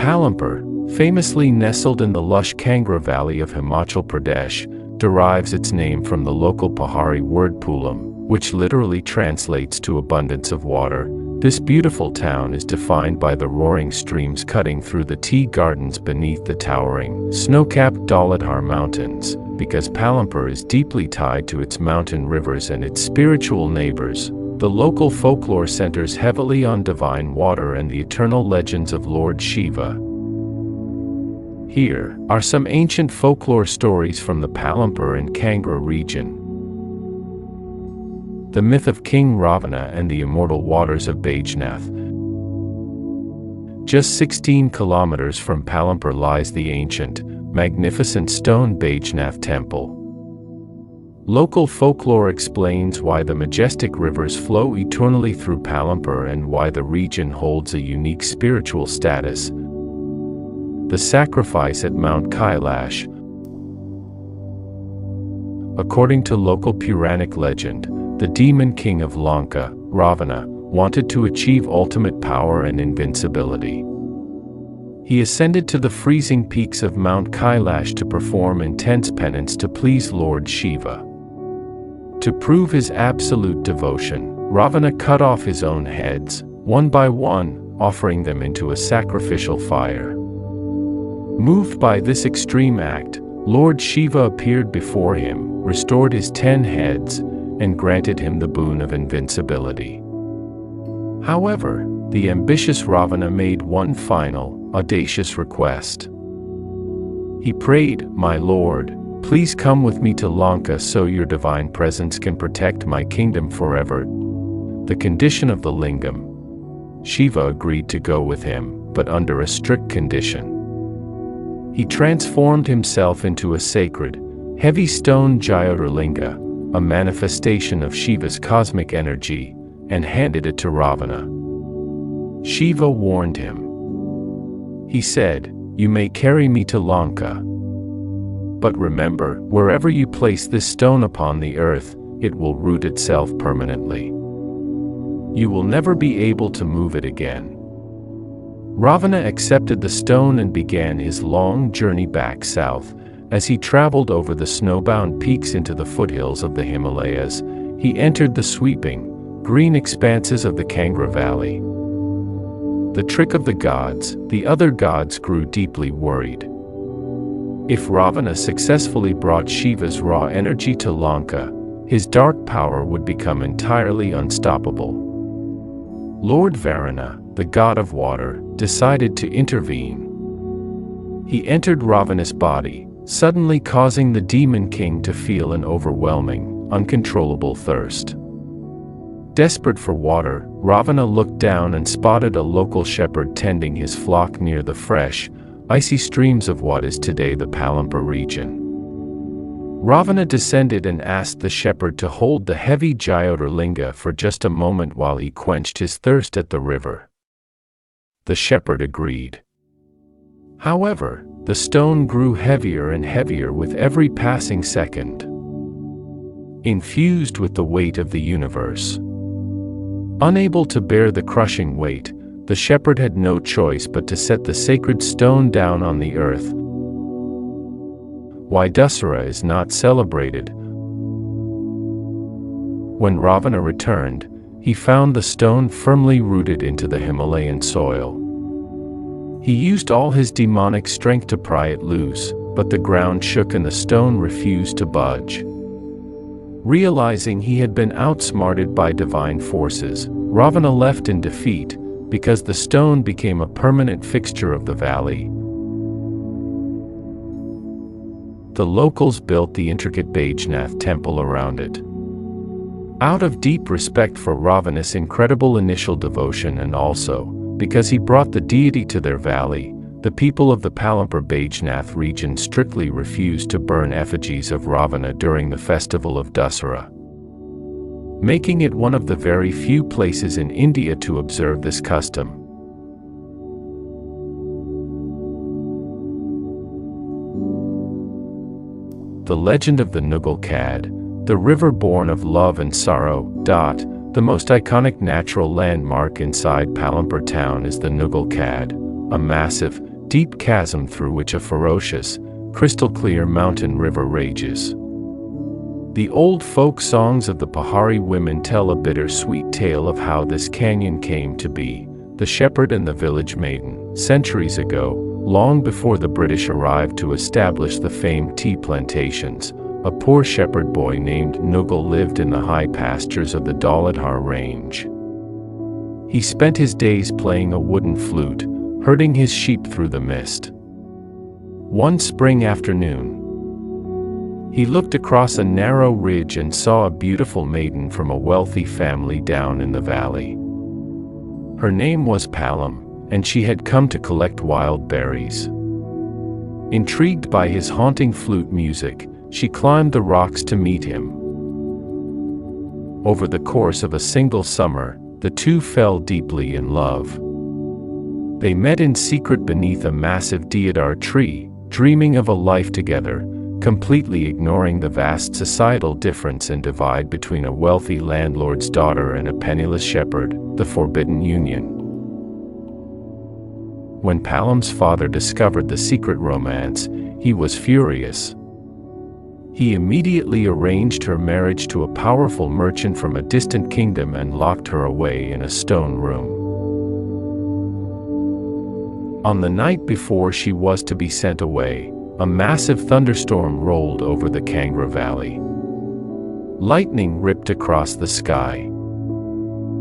Palampur, famously nestled in the lush Kangra Valley of Himachal Pradesh, derives its name from the local Pahari word Pulam, which literally translates to abundance of water. This beautiful town is defined by the roaring streams cutting through the tea gardens beneath the towering, snow-capped Dhauladhar mountains, because Palampur is deeply tied to its mountain rivers and its spiritual neighbors. The local folklore centers heavily on divine water and the eternal legends of Lord Shiva. Here are some ancient folklore stories from the Palampur and Kangra region. The myth of King Ravana and the immortal waters of Baijnath. Just 16 kilometers from Palampur lies the ancient, magnificent stone Baijnath temple. Local folklore explains why the majestic rivers flow eternally through Palampur and why the region holds a unique spiritual status. The sacrifice at Mount Kailash. According to local Puranic legend, the demon king of Lanka, Ravana, wanted to achieve ultimate power and invincibility. He ascended to the freezing peaks of Mount Kailash to perform intense penance to please Lord Shiva. To prove his absolute devotion, Ravana cut off his own heads, one by one, offering them into a sacrificial fire. Moved by this extreme act, Lord Shiva appeared before him, restored his 10 heads, and granted him the boon of invincibility. However, the ambitious Ravana made one final, audacious request. He prayed, "My lord, please come with me to Lanka so your divine presence can protect my kingdom forever." The condition of the lingam. Shiva agreed to go with him, but under a strict condition. He transformed himself into a sacred, heavy stone Jyotirlinga, a manifestation of Shiva's cosmic energy, and handed it to Ravana. Shiva warned him. He said, "You may carry me to Lanka. But remember, wherever you place this stone upon the earth, it will root itself permanently. You will never be able to move it again." Ravana accepted the stone and began his long journey back south. As he traveled over the snowbound peaks into the foothills of the Himalayas, he entered the sweeping, green expanses of the Kangra Valley. The trick of the gods, the other gods grew deeply worried. If Ravana successfully brought Shiva's raw energy to Lanka, his dark power would become entirely unstoppable. Lord Varuna, the god of water, decided to intervene. He entered Ravana's body, suddenly causing the demon king to feel an overwhelming, uncontrollable thirst. Desperate for water, Ravana looked down and spotted a local shepherd tending his flock near the fresh, icy streams of what is today the Palampur region. Ravana descended and asked the shepherd to hold the heavy Jyotirlinga for just a moment while he quenched his thirst at the river. The shepherd agreed. However, the stone grew heavier and heavier with every passing second, infused with the weight of the universe. Unable to bear the crushing weight, the shepherd had no choice but to set the sacred stone down on the earth. Why Dussehra is not celebrated? When Ravana returned, he found the stone firmly rooted into the Himalayan soil. He used all his demonic strength to pry it loose, but the ground shook and the stone refused to budge. Realizing he had been outsmarted by divine forces, Ravana left in defeat, because the stone became a permanent fixture of the valley. The locals built the intricate Baijnath temple around it. Out of deep respect for Ravana's incredible initial devotion and also because he brought the deity to their valley, the people of the Palampur Baijnath region strictly refused to burn effigies of Ravana during the festival of Dussehra, making it one of the very few places in India to observe this custom. The legend of the Neugal Khad, the river born of love and sorrow. The most iconic natural landmark inside Palampur town is the Neugal Khad, a massive, deep chasm through which a ferocious, crystal-clear mountain river rages. The old folk songs of the Pahari women tell a bittersweet tale of how this canyon came to be. The shepherd and the village maiden, centuries ago, long before the British arrived to establish the famed tea plantations, a poor shepherd boy named Neugal lived in the high pastures of the Dhauladhar range. He spent his days playing a wooden flute, herding his sheep through the mist. One spring afternoon, he looked across a narrow ridge and saw a beautiful maiden from a wealthy family down in the valley. Her name was Palam, and she had come to collect wild berries. Intrigued by his haunting flute music, she climbed the rocks to meet him. Over the course of a single summer, the two fell deeply in love. They met in secret beneath a massive deodar tree, dreaming of a life together, completely ignoring the vast societal difference and divide between a wealthy landlord's daughter and a penniless shepherd, the forbidden union. When Palam's father discovered the secret romance, he was furious. He immediately arranged her marriage to a powerful merchant from a distant kingdom and locked her away in a stone room. On the night before she was to be sent away, a massive thunderstorm rolled over the Kangra Valley. Lightning ripped across the sky.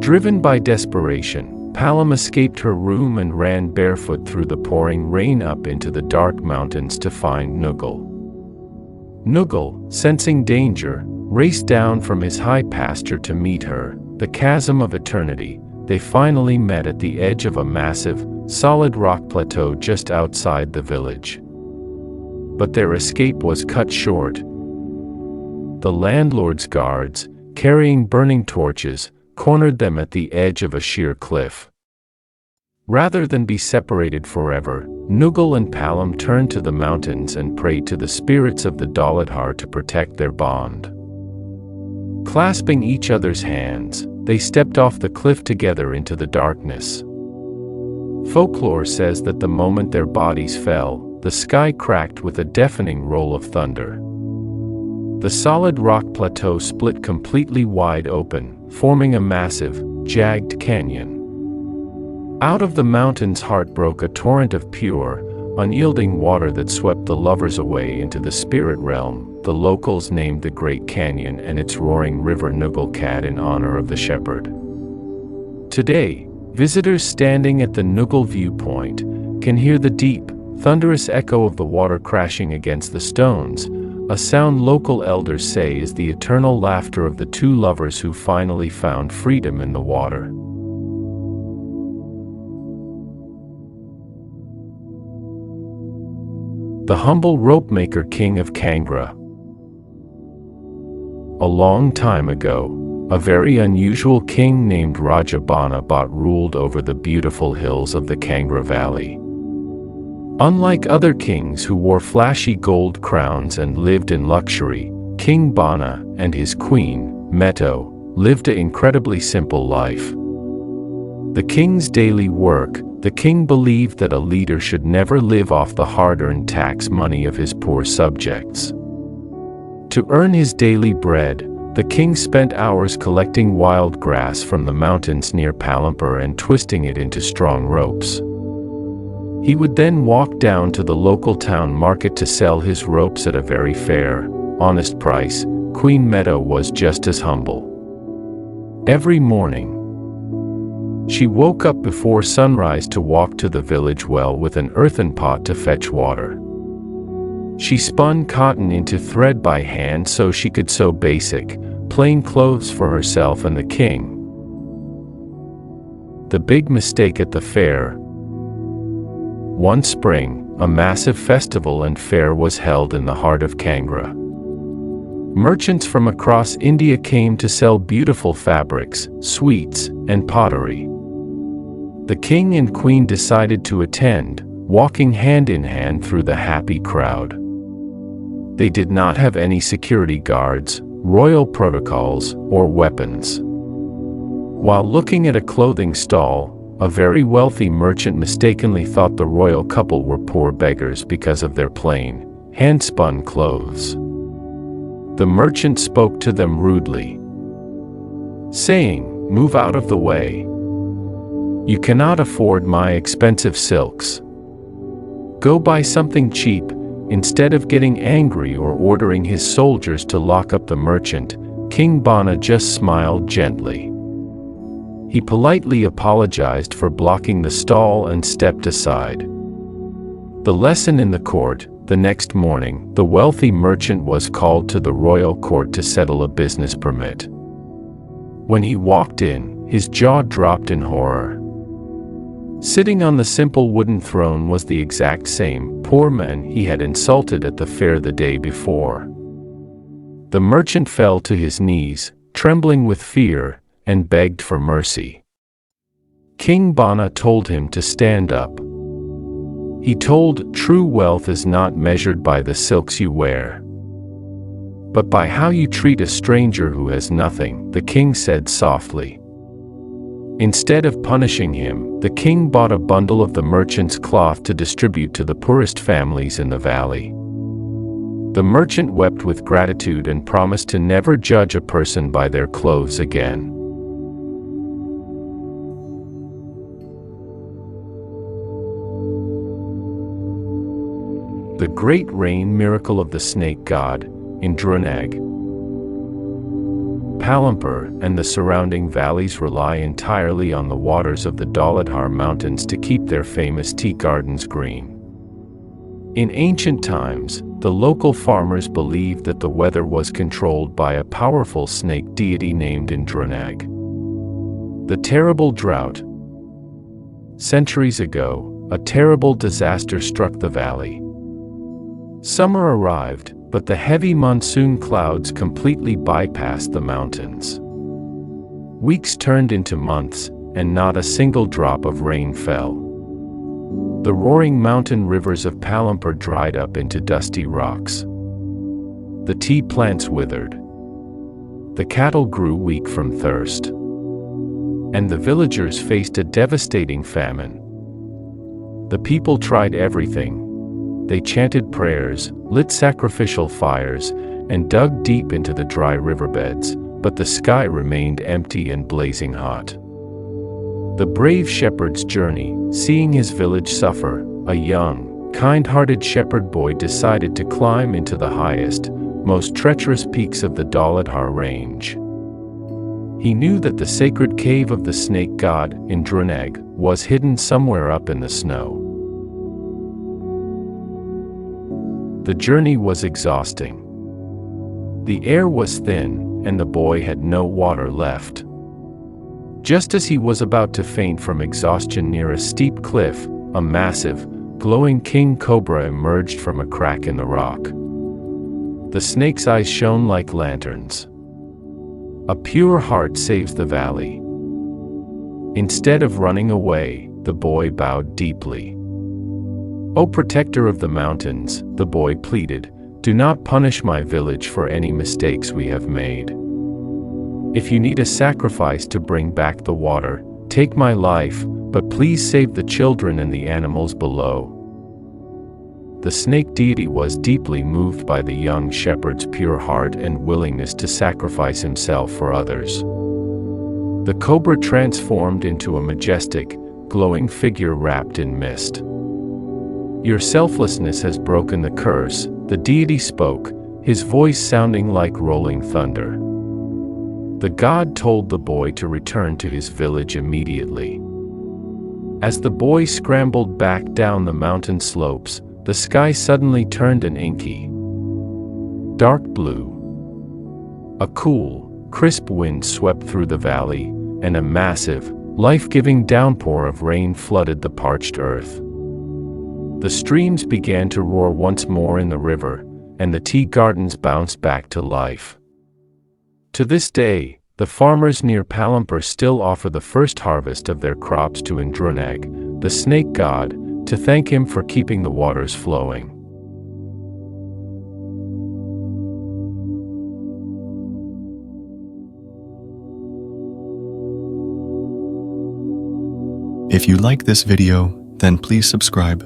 Driven by desperation, Palam escaped her room and ran barefoot through the pouring rain up into the dark mountains to find Neugal. Neugal, sensing danger, raced down from his high pasture to meet her. The chasm of eternity. They finally met at the edge of a massive, solid rock plateau just outside the village. But their escape was cut short. The landlord's guards, carrying burning torches, cornered them at the edge of a sheer cliff. Rather than be separated forever, Neugal and Palam turned to the mountains and prayed to the spirits of the Dhauladhar to protect their bond. Clasping each other's hands, they stepped off the cliff together into the darkness. Folklore says that the moment their bodies fell, the sky cracked with a deafening roll of thunder. The solid rock plateau split completely wide open, forming a massive, jagged canyon. Out of the mountain's heart broke a torrent of pure, unyielding water that swept the lovers away into the spirit realm. The locals named the Great Canyon and its roaring river Neugal Khad in honor of the shepherd. Today, visitors standing at the Neugal viewpoint can hear the deep, thunderous echo of the water crashing against the stones, a sound local elders say is the eternal laughter of the two lovers who finally found freedom in the water. The humble rope-maker king of Kangra. A long time ago, a very unusual king named Raja Baijnath ruled over the beautiful hills of the Kangra Valley. Unlike other kings who wore flashy gold crowns and lived in luxury, King Bana and his queen, Meto, lived an incredibly simple life. The king's daily work. The king believed that a leader should never live off the hard-earned tax money of his poor subjects. To earn his daily bread, the king spent hours collecting wild grass from the mountains near Palampur and twisting it into strong ropes. He would then walk down to the local town market to sell his ropes at a very fair, honest price. Queen Meto was just as humble. Every morning, she woke up before sunrise to walk to the village well with an earthen pot to fetch water. She spun cotton into thread by hand so she could sew basic, plain clothes for herself and the king. The big mistake at the fair. One spring, a massive festival and fair was held in the heart of Kangra. Merchants from across India came to sell beautiful fabrics, sweets, and pottery. The king and queen decided to attend, walking hand in hand through the happy crowd. They did not have any security guards, royal protocols, or weapons. While looking at a clothing stall, a very wealthy merchant mistakenly thought the royal couple were poor beggars because of their plain, hand-spun clothes. The merchant spoke to them rudely, saying, "Move out of the way. You cannot afford my expensive silks. Go buy something cheap." Instead of getting angry or ordering his soldiers to lock up the merchant, King Bana just smiled gently. He politely apologized for blocking the stall and stepped aside. The lesson in the court: the next morning, the wealthy merchant was called to the royal court to settle a business permit. When he walked in, his jaw dropped in horror. Sitting on the simple wooden throne was the exact same poor man he had insulted at the fair the day before. The merchant fell to his knees, trembling with fear, and begged for mercy. King Bana told him to stand up. He told, "True wealth is not measured by the silks you wear, but by how you treat a stranger who has nothing," the king said softly. Instead of punishing him, the king bought a bundle of the merchant's cloth to distribute to the poorest families in the valley. The merchant wept with gratitude and promised to never judge a person by their clothes again. The Great Rain Miracle of the Snake God, Indrunaag. Palampur and the surrounding valleys rely entirely on the waters of the Dhauladhar mountains to keep their famous tea gardens green. In ancient times, the local farmers believed that the weather was controlled by a powerful snake deity named Indrunaag. The terrible drought. Centuries ago, a terrible disaster struck the valley. Summer arrived, but the heavy monsoon clouds completely bypassed the mountains. Weeks turned into months, and not a single drop of rain fell. The roaring mountain rivers of Palampur dried up into dusty rocks. The tea plants withered. The cattle grew weak from thirst. And the villagers faced a devastating famine. The people tried everything. They chanted prayers, lit sacrificial fires, and dug deep into the dry riverbeds, but the sky remained empty and blazing hot. The brave shepherd's journey, seeing his village suffer, a young, kind-hearted shepherd boy decided to climb into the highest, most treacherous peaks of the Dhauladhar range. He knew that the sacred cave of the snake god, Indrunaag, was hidden somewhere up in the snow. The journey was exhausting. The air was thin, and the boy had no water left. Just as he was about to faint from exhaustion near a steep cliff, a massive, glowing king cobra emerged from a crack in the rock. The snake's eyes shone like lanterns. A pure heart saves the valley. Instead of running away, the boy bowed deeply. "O protector of the mountains," the boy pleaded, "do not punish my village for any mistakes we have made. If you need a sacrifice to bring back the water, take my life, but please save the children and the animals below." The snake deity was deeply moved by the young shepherd's pure heart and willingness to sacrifice himself for others. The cobra transformed into a majestic, glowing figure wrapped in mist. "Your selflessness has broken the curse," the deity spoke, his voice sounding like rolling thunder. The god told the boy to return to his village immediately. As the boy scrambled back down the mountain slopes, the sky suddenly turned an inky, dark blue. A cool, crisp wind swept through the valley, and a massive, life-giving downpour of rain flooded the parched earth. The streams began to roar once more in the river, and the tea gardens bounced back to life. To this day, the farmers near Palampur still offer the first harvest of their crops to Indrunaag, the snake god, to thank him for keeping the waters flowing. If you like this video, then please subscribe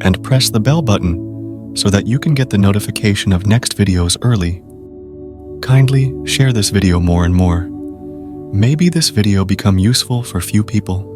and press the bell button so that you can get the notification of next videos early. Kindly share this video more and more. Maybe this video become useful for few people.